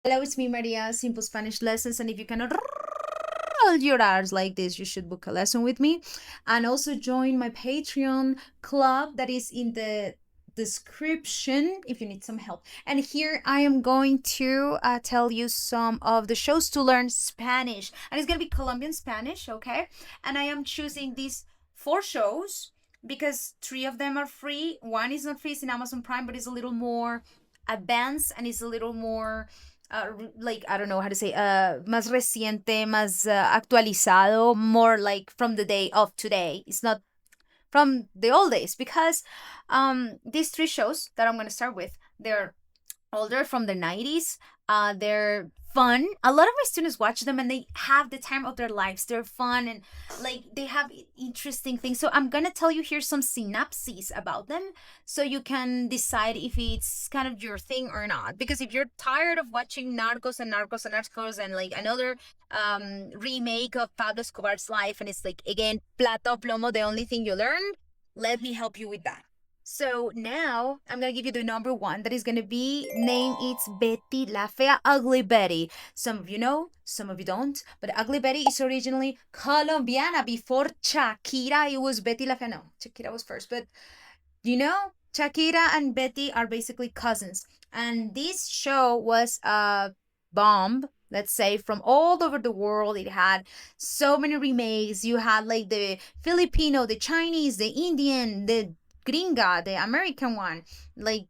Hello, it's me, Maria, Simple Spanish Lessons. And if you cannot roll your R's like this, you should book a lesson with me. And also join my Patreon club that is in the description if you need some help. And here I am going to tell you some of the shows to learn Spanish. And it's going to be Colombian Spanish, okay? And I am choosing these 4 shows because 3 of them are free. One is not free, it's in Amazon Prime, but it's a little more advanced and it's a little more like I don't know how to say más reciente, más actualizado, more like from the day of today. It's not from the old days because these 3 shows that I'm going to start with, they're older from the 90s. They're fun. A lot of my students watch them and they have the time of their lives. They're fun and like they have interesting things. So I'm gonna tell you here some synopses about them so you can decide if it's kind of your thing or not. Because if you're tired of watching Narcos and like another remake of Pablo Escobar's life and it's like again plata o plomo, the only thing you learn, let me help you with that. So now I'm gonna give you the number 1 that is gonna be name. It's Betty La Fea, Ugly Betty. Some of you know, some of you don't, but Ugly Betty is originally Colombiana. Before Shakira, it was Betty La Fea. No, Shakira was first, but you know, Shakira and Betty are basically cousins. And this show was a bomb, let's say, from all over the world. It had so many remakes. You had like the Filipino, the Chinese, the Indian, the gringa, the American one, like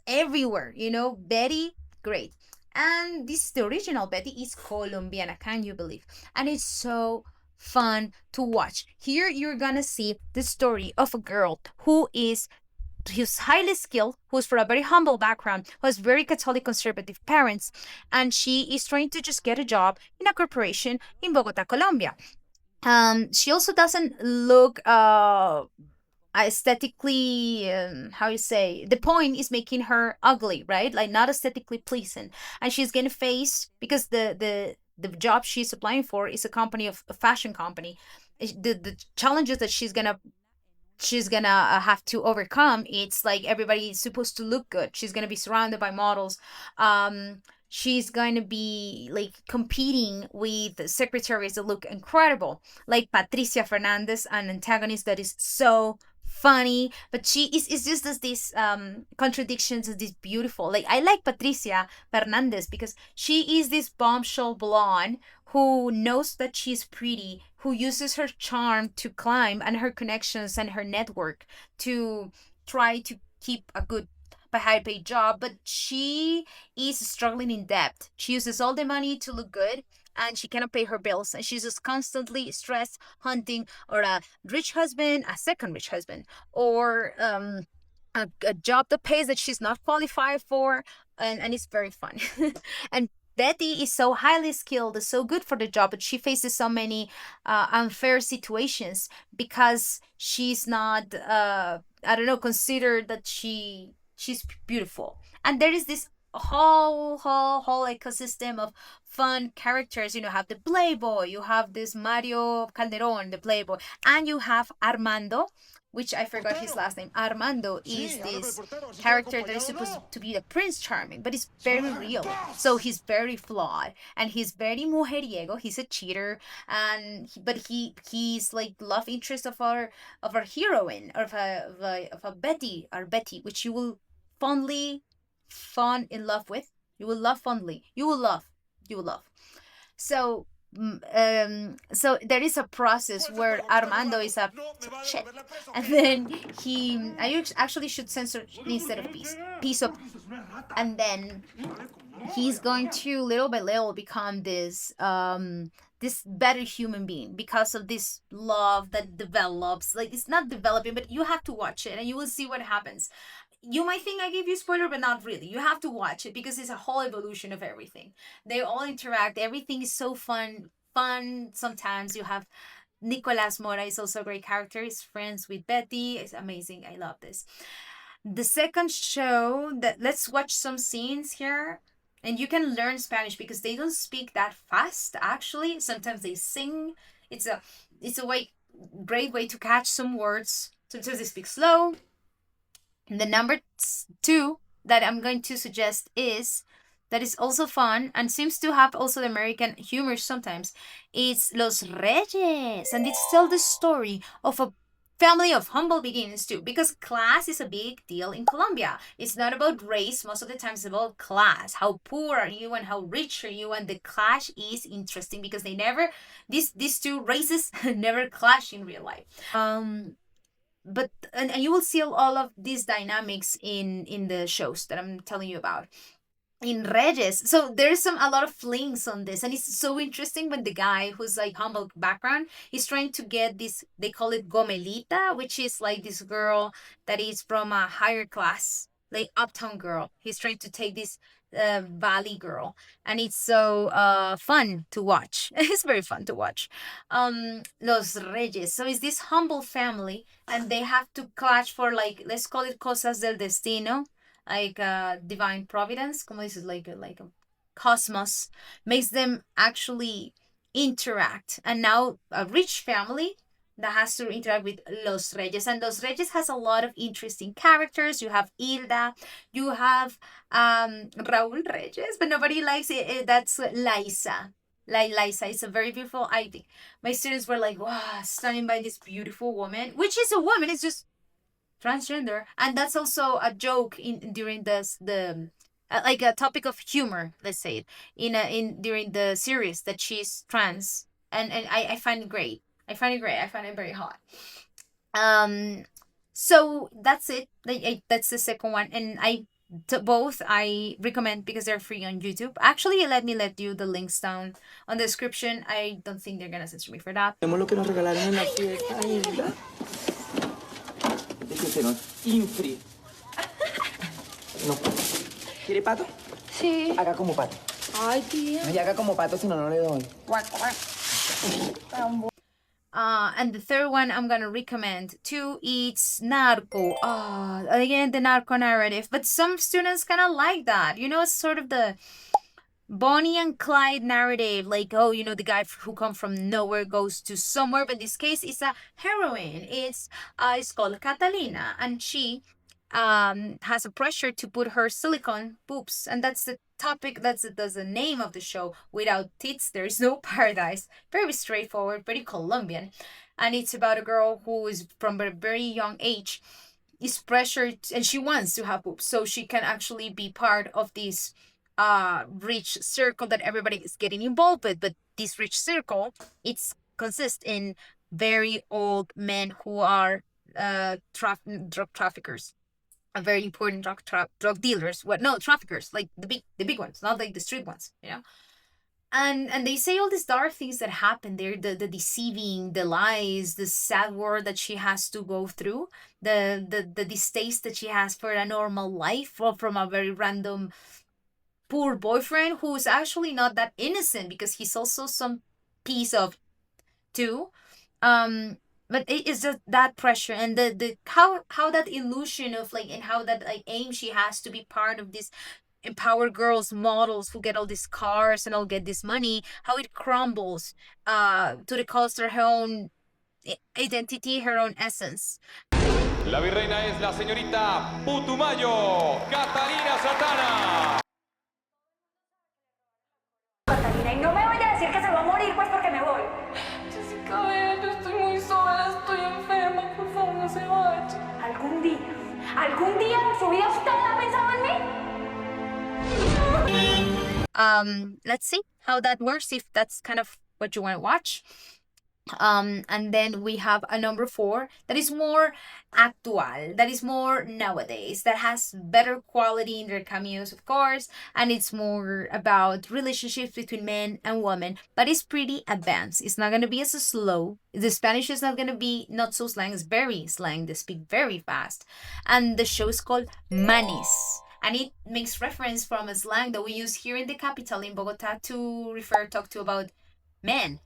everywhere, Betty, great. And this is the original Betty, is Colombiana, can you believe? And it's so fun to watch. Here you're gonna see the story of a girl who's highly skilled, who's from a very humble background, who has very Catholic conservative parents, and she is trying to just get a job in a corporation in Bogota, Colombia. She also doesn't look aesthetically, how you say, the point is making her ugly, right? Like not aesthetically pleasing, and she's gonna face, because the job she's applying for is a fashion company. The challenges that she's gonna have to overcome, it's like everybody's supposed to look good. She's gonna be surrounded by models. She's going to be like competing with secretaries that look incredible, like Patricia Fernandez, an antagonist that is so funny, but she is it's just as these contradictions, is this beautiful. Like I like Patricia Fernandez because she is this bombshell blonde who knows that she's pretty, who uses her charm to climb and her connections and her network to try to keep a good high paid job, but she is struggling in debt. She uses all the money to look good and she cannot pay her bills, and she's just constantly stressed hunting or a rich husband, a second rich husband, or a job that pays that she's not qualified for, and it's very fun. And Betty is so highly skilled, is so good for the job, but she faces so many unfair situations because she's not, I don't know, considered that she's beautiful. And there is this whole ecosystem of fun characters. Have the playboy, you have this Mario Calderon, the playboy, and you have Armando, which I forgot his last name. Armando is this character that is supposed to be the Prince Charming, but it's very real. So he's very flawed and he's very mujeriego. He's a cheater, and but he's like love interest of our heroine, of a Betty, our Betty, which you will fondly fall in love with. You will love fondly. You will love. So so there is a process where Armando is a shit, and then I actually should censor instead of piece of, and then he's going to little by little become this better human being because of this love that develops. Like it's not developing, but you have to watch it and you will see what happens. You might think I gave you spoiler, but not really. You have to watch it because it's a whole evolution of everything. They all interact. Everything is so fun. Fun. Sometimes you have Nicolas Mora is also a great character. He's friends with Betty. It's amazing. I love this. The second show that let's watch some scenes here. And you can learn Spanish because they don't speak that fast actually. Sometimes they sing. It's a great way to catch some words. Sometimes they speak slow. And the number 2 that I'm going to suggest is that is also fun and seems to have also the American humor sometimes. It's Los Reyes, and it's tell the story of a family of humble beginnings too, because class is a big deal in Colombia. It's not about race, most of the time it's about class. How poor are you and how rich are you? And the clash is interesting because they never, these two races never clash in real life. But and you will see all of these dynamics in the shows that I'm telling you about in Reyes. So there's a lot of flings on this, and it's so interesting when the guy who's like humble background is trying to get this. They call it gomelita, which is like this girl that is from a higher class, like uptown girl. He's trying to take this valley girl, and it's so fun to watch. It's very fun to watch. Los Reyes. So it's this humble family, and they have to clash for, like, let's call it cosas del destino, like divine providence, como dices, like a cosmos makes them actually interact. And now a rich family that has to interact with Los Reyes, and Los Reyes has a lot of interesting characters. You have Hilda, you have Raúl Reyes, but nobody likes it. That's Liza. Like Liza is a very beautiful. I think my students were like, "Wow, stunning by this beautiful woman," which is a woman. It's just transgender, and that's also a joke in during the like a topic of humor, let's say it, in during the series, that she's trans, and I find it great. I find it great. I find it very hot. um so that's it. That's the second one, and both I recommend because they're free on YouTube. Actually, let me let you the links down on the description. I don't think they're gonna censor me for that. Lo que nos regalaron en la fiesta, Hilda. Es que se nos infri. No. ¿Quiere pato? Sí. Haga como pato. Ay, tía. No, y haga como pato, si no, no le doy. And the third one I'm gonna recommend too, it's Narco. Again, the narco narrative, but some students kind of like that. It's sort of the Bonnie and Clyde narrative, like, oh, the guy who come from nowhere goes to somewhere, but in this case it's a heroine. It's called Catalina, and she has a pressure to put her silicone boobs, and that's the topic. That's the name of the show. Without tits there is no paradise. Very straightforward, very Colombian. And it's about a girl who is from a very young age is pressured, and she wants to have boobs so she can actually be part of this rich circle that everybody is getting involved with. But this rich circle, it's consists in very old men who are drug traffickers, a very important drug dealers. What? No, traffickers, like the big ones, not like the street ones. And they say all these dark things that happen there, the deceiving, the lies, the sad world that she has to go through, the distaste that she has for a normal life, or from a very random poor boyfriend who's actually not that innocent because he's also some piece of too. But it is just that pressure, and the how that illusion of, like, and how that, like, aim she has to be part of this empowered girls models who get all these cars and all get this money, how it crumbles to the cost of her own identity, her own essence. La virreina es la señorita Putumayo, Catalina Satana. Catalina, y no me vaya a decir que se va a morir, pues, porque me voy. Jessica, vea, yo estoy muy sola, estoy enferma, por favor, no se vaya. Algún día de su vida usted ha pensado en mí. Let's see how that works, if that's kind of what you want to watch. And then we have a number 4 that is more actual, that is more nowadays, that has better quality in their cameos, of course, and it's more about relationships between men and women, but it's pretty advanced. It's not going to be as slow. The Spanish is not going to be not so slang, it's very slang. They speak very fast. And the show is called Manis, and it makes reference from a slang that we use here in the capital, in Bogota, to talk to about men.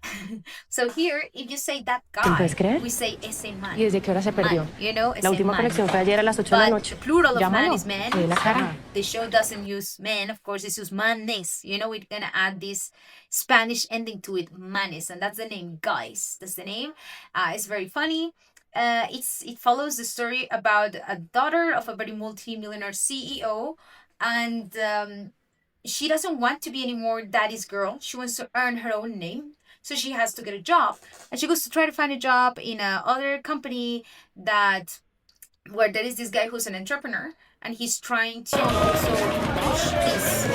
So here, if you say that guy, we say ese man. ¿Y desde qué hora se perdió? Man, ese La última man. conexión fue ayer a las 8 de la But noche. the plural of man Llámalo. is men. Ve la cara. The show doesn't use men, of course, it uses manes. We're gonna add this Spanish ending to it, manes, and that's the name, guys. That's the name. It's very funny. It follows the story about a daughter of a very multi-millionaire CEO, and she doesn't want to be anymore daddy's girl. She wants to earn her own name. So she has to get a job. And she goes to try to find a job in a other company where there is this guy who's an entrepreneur, and he's trying to also push his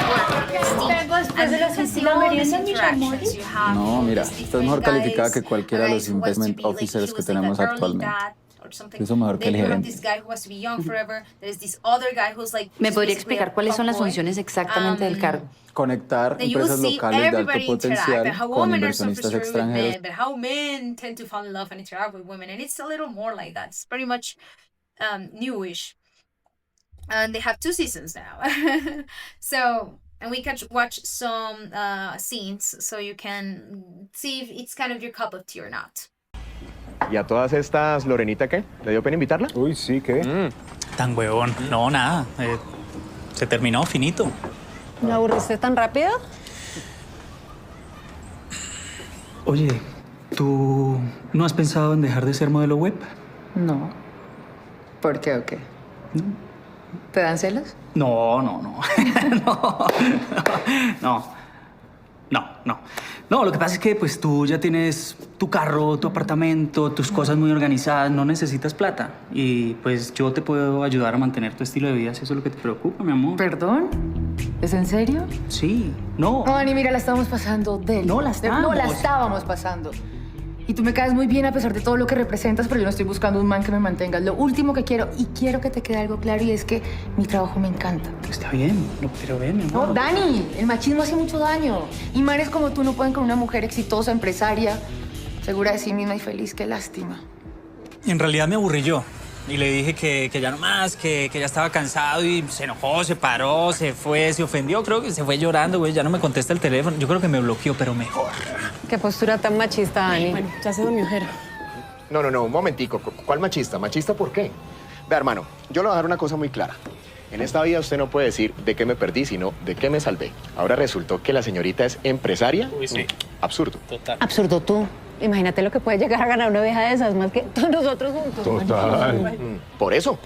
work, his team. And you can see all these interactions you have. No, mira, these estás mejor different calificada guys, que cualquiera de a los guy who wants to investment be like, officers he que was like a tenemos early actualmente. dad or something. Eso mejor que Then el you have gerente. this guy who wants to be young forever. There's this other guy who's like. ¿Me who's podría basically a explicar cuáles son las fuckboy. funciones exactamente del cargo? Conectar Then you will empresas see locales de alto everybody interact, potencial and how con women are so inversionistas frustrated with extranjeros. men, but how men tend to fall in love and interact with women, and it's a little more like that. It's pretty much newish, and they have 2 seasons now. So, and we can watch some scenes, so you can see if it's kind of your cup of tea or not. ¿Y a todas estas, Lorenita qué? ¿Le dio pena invitarla? Uy, sí, ¿qué? Tan huevón. No, nada. Se terminó, finito. ¿Me aburriste tan rápido? Oye, ¿tú no has pensado en dejar de ser modelo web? No. ¿Por qué o qué? ¿Te dan celos? No, no, no. No. No, lo que pasa es que pues tú ya tienes tu carro, tu apartamento, tus cosas muy organizadas, no necesitas plata. Y pues yo te puedo ayudar a mantener tu estilo de vida si eso es lo que te preocupa, mi amor. ¿Perdón? ¿Es en serio? Sí, no. No, Ani, mira, la estamos pasando de... No, la estamos. No, la estábamos pasando. Y tú me caes muy bien a pesar de todo lo que representas, pero yo no estoy buscando un man que me mantenga. Lo último que quiero, y quiero que te quede algo claro, y es que mi trabajo me encanta. Está bien, no, pero ven, mi amor. No, Dani, el machismo hace mucho daño. Y manes como tú no pueden con una mujer exitosa, empresaria, segura de sí misma y feliz. Qué lástima. En realidad me aburrí yo. Y le dije que ya no más, que ya estaba cansado y se enojó, se paró, se fue, se ofendió. Creo que se fue llorando, güey. Ya no me contesta el teléfono. Yo creo que me bloqueó, pero mejor. Qué postura tan machista, Dani. Bueno, ya se durmió Jero. No, un momentico. ¿Cuál machista? ¿Machista por qué? Vea, hermano, yo le voy a dar una cosa muy clara. En esta vida usted no puede decir de qué me perdí, sino de qué me salvé. Ahora resultó que la señorita es empresaria. Uy, sí. Absurdo. Total. Absurdo tú. Imagínate lo que puede llegar a ganar una vieja de esas, más que todos nosotros juntos. Total. Por eso.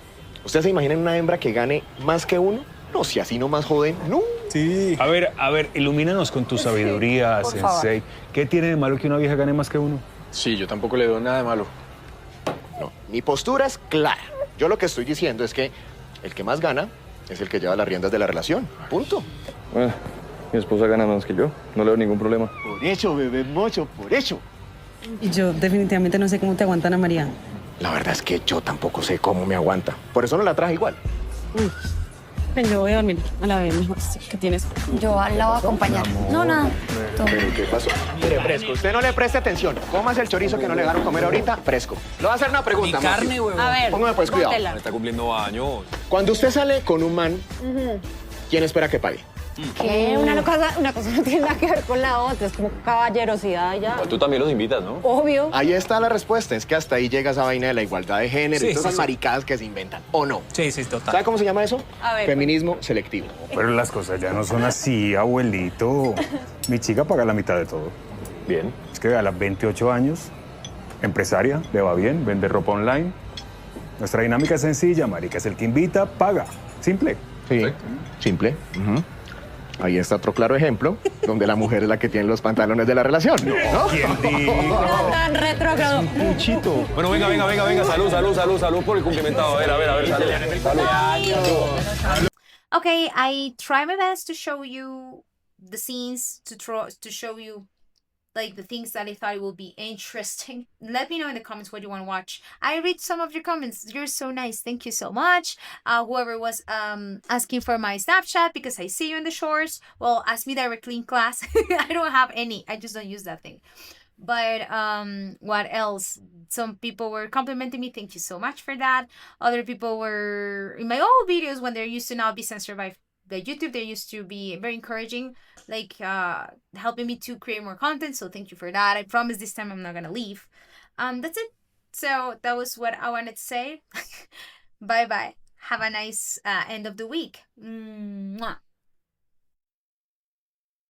¿Usted se imagina una hembra que gane más que uno? No, si así nomás joden, no. Sí. A ver, ilumínanos con tu sabiduría, por favor. Sensei. ¿Qué tiene de malo que una vieja gane más que uno? Sí, yo tampoco le veo nada de malo. No, mi postura es clara. Yo lo que estoy diciendo es que el que más gana es el que lleva las riendas de la relación. Punto. Bueno, mi esposa gana más que yo. No le veo ningún problema. Por hecho, bebé mocho, por hecho. Y yo definitivamente no sé cómo te aguantan a María. La verdad es que yo tampoco sé cómo me aguanta. Por eso no la traje igual. Ven, yo voy a dormir a la bebé mejor. ¿Qué tienes? Yo la voy a acompañar. No, nada. ¿Pero qué pasó? Mire, fresco, usted no le preste atención. Cómase el chorizo que no le dejaron comer ahorita, fresco. Le voy a hacer una pregunta, Mi carne, Matthew. huevón. A ver, Póngame pues cuidado. póntela. Está cumpliendo años. Cuando usted sale con un man, ¿quién espera que pague? ¿Qué? Una cosa no tiene nada que ver con la otra. Es como caballerosidad ya. Tú también los invitas, ¿no? Obvio. Ahí está la respuesta. Es que hasta ahí llega esa vaina de la igualdad de género Sí, y todas sí, esas sí. maricadas que se inventan. ¿O no? Sí, total. ¿Sabe cómo se llama eso? A ver, Feminismo selectivo. Pero las cosas ya no son así, abuelito. Mi chica paga la mitad de todo. Bien. Es que a las 28 años, empresaria, le va bien, vende ropa online. Nuestra dinámica es sencilla, marica. Es el que invita, paga. Simple. Sí, simple. Ahí está otro claro ejemplo, donde la mujer es la que tiene los pantalones de la relación. ¿No? ¿Quién dijo? tan retrógrado. Puchito. Bueno, venga. Salud por el cumplimentado. A ver, salud. Okay, I try my best to show you the scenes, to show you like the things that I thought will be interesting. Let me know in the comments what you want to watch. I read some of your comments. You're so nice. Thank you so much. Whoever was asking for my Snapchat because I see you in the shorts, well, ask me directly in class. I don't have any. I just don't use that thing. But what else? Some people were complimenting me. Thank you so much for that. Other people were in my old videos when they used to not be censored by the YouTube. They used to be very encouraging, like helping me to create more content. So thank you for that. I promise this time I'm not gonna leave. That's it. So that was what I wanted to say. Bye bye. Have a nice end of the week. Mwah.